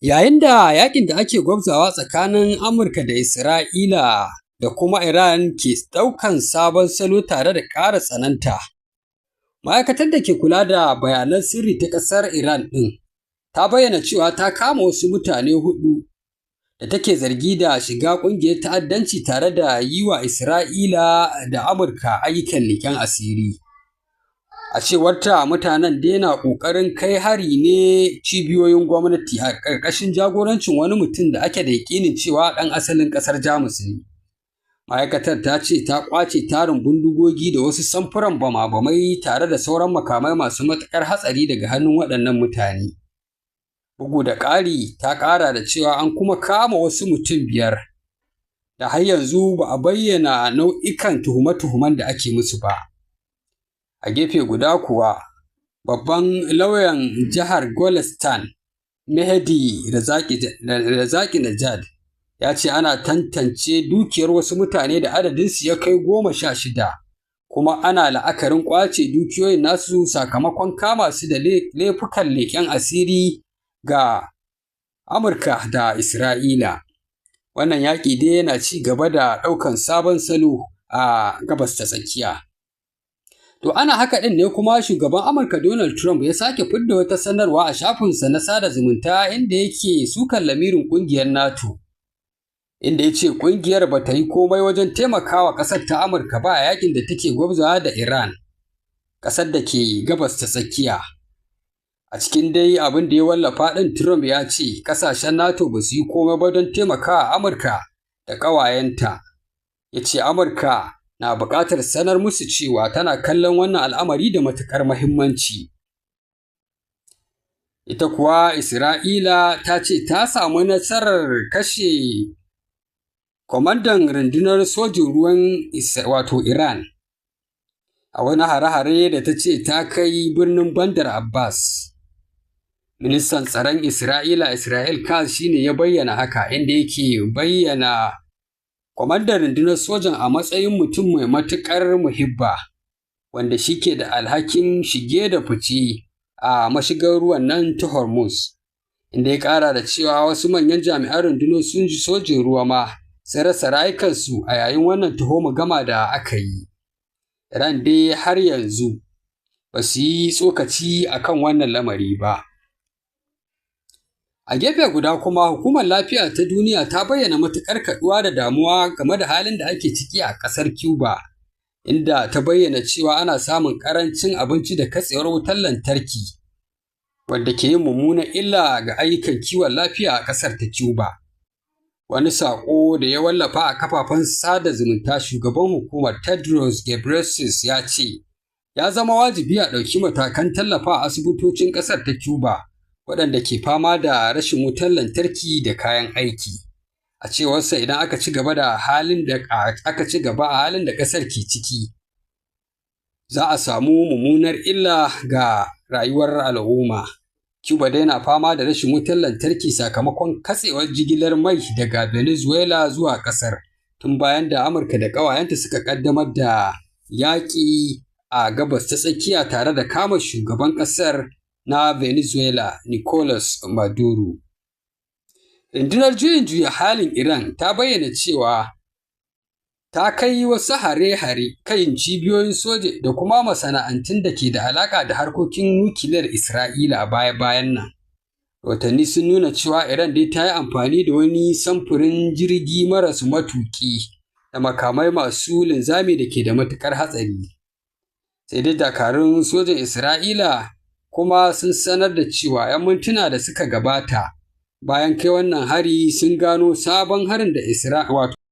Yayin da yakin da ake gwabzawa tsakanin Amurka da Isra'ila da kuma Iran ke ɗaukan sabon salo tare da ƙara tsananta, ma'aikatar da ke kula da bayanan sirri ta ƙasar Iran ɗin ta bayyana cewa ta kama wasu mutane huɗu da take zargi da shiga ƙungiyar ta'addanci tare da yi wa Isra'ila da Amurka ayyukan leƙen asiri. A cewarta, mutanen dai na ƙoƙarin kai hari ne cibiyoyin gwamnati a ƙarƙashin jagorancin wani mutum da ake da yaƙinin cewa ɗan asalin ƙasar Jamus ne. Ma'aikatar ta ce ta ƙwace tarin bindigogi da wasu samfuran bama-bamai tare da sauran makamai masu matuƙar hatsari daga hannun waɗannan mutane. Bugu da ƙari, ta ƙara da cewa an kuma kama wasu mutum 5 da har yanzu ba a bayyana nau'ikan tuhume-tuhumen da ake musu ba. A gefe guda kuwa, babban lauyan jihar Golestan, Mehdi Rezaki Najad, ya ce ana tantance dukiyar wasu mutane da adadinsu ya kai 16, kuma ana la'akarin ƙwace dukiyoyin nasu sakamakon kama su da laifukan leƙen asiri ga Amurka da Isra'ila. Wannan yaƙi dai yana ci gaba da ɗaukan sabon salo a Gabas ta Tsakiya. To ana haka ɗin ne kuma shugaban Amurka Donald Trump ya sake fidda wata sanarwa a shafinsa na sada zumunta inda yake sukan lamirin ƙungiyar NATO, inda ya ce ƙungiyar ba ta yi komai wajen taimakawa ƙasar ta Amurka ba a yakin da take gwabzawa da Iran, ƙasar da ke Gabas ta Tsakiya. A cikin dai abin da ya wallafa ɗin, Trump ya ce ƙasashen NATO ba su yi komai ba don taimakawa Amurka da ƙawayenta. Ya ce Amurka na buƙatar sanar musu cewa tana kallon wannan al'amari da matuƙar muhimmanci. Ita kuwa Isra'ila ta ce ta samu nasarar kashe kwamandan rundunar sojin ruwan Iran a wani hare-hare da ta ce ta kai birnin Bandar Abbas. Ministan tsaron Isra'ila Israel Katz shi ne ya bayyana haka, inda yake bayyana kwamandan rundunar sojan a matsayin mutum mai matuƙar muhibba, wanda shi ke da alhakin shige da fice a mashigar ruwan nan ta Hormuz, inda ya ƙara da cewa wasu manyan jami'an rundunar sojin ruwa ma sun rasa rayukansu a yayin wannan taho-mu-gama da aka yi. Iran dai har yanzu ba su yi tsokaci a kan wannan lamari ba. A gefe guda kuma, Hukumar Lafiya ta Duniya ta bayyana matuƙar kaɗuwa da damuwa game da halin da ake ciki a ƙasar Cuba, inda ta bayyana cewa ana samun ƙarancin abinci da katsewar wutar lantarki, wadda ke yin mummunan illa ga ayyukan kiwon lafiya a ƙasar ta Cuba. Wani saƙo da ya wallafa a kafafen sada zumunta, shugaban hukumar Tedros Ghebreyesus ya ce ya zama wajibi a ɗauki matakan tallafa a asibitocin ƙasar ta Cuba waɗanda ke fama da rashin wutar lantarki da kayan aiki. A cewarsa, idan aka ci gaba a halin da ƙasar ke ciki, za a samu mummunar illa ga rayuwar al'umma. Cuba dai na fama da rashin wutar lantarki sakamakon katsewar jigilar mai daga Venezuela zuwa ƙasar tun bayan da Amurka da ƙawayenta suka ƙaddamar da yaƙi a Gabas ta Tsakiya tare da kama shugaban ƙasar na Venezuela, Nicolas Maduro. Rundunar juyin juya halin Iran ta bayyana cewa ta kai wasu hare-hare kan cibiyoyin soja da kuma masana'antun da ke da alaƙa da harkokin nukiliyar Isra'ila a baya-bayan nan. Rahotanni sun nuna cewa Iran dai ta yi amfani da wani samfurin jirgi maras matuƙi da makamai masu linzami da ke da matuƙar hatsari. Sai dai dakarun sojan Isra'ila kuma sun sanar da cewa 'yan mintuna da suka gabata bayan kai wannan hari sun gano sabon harin da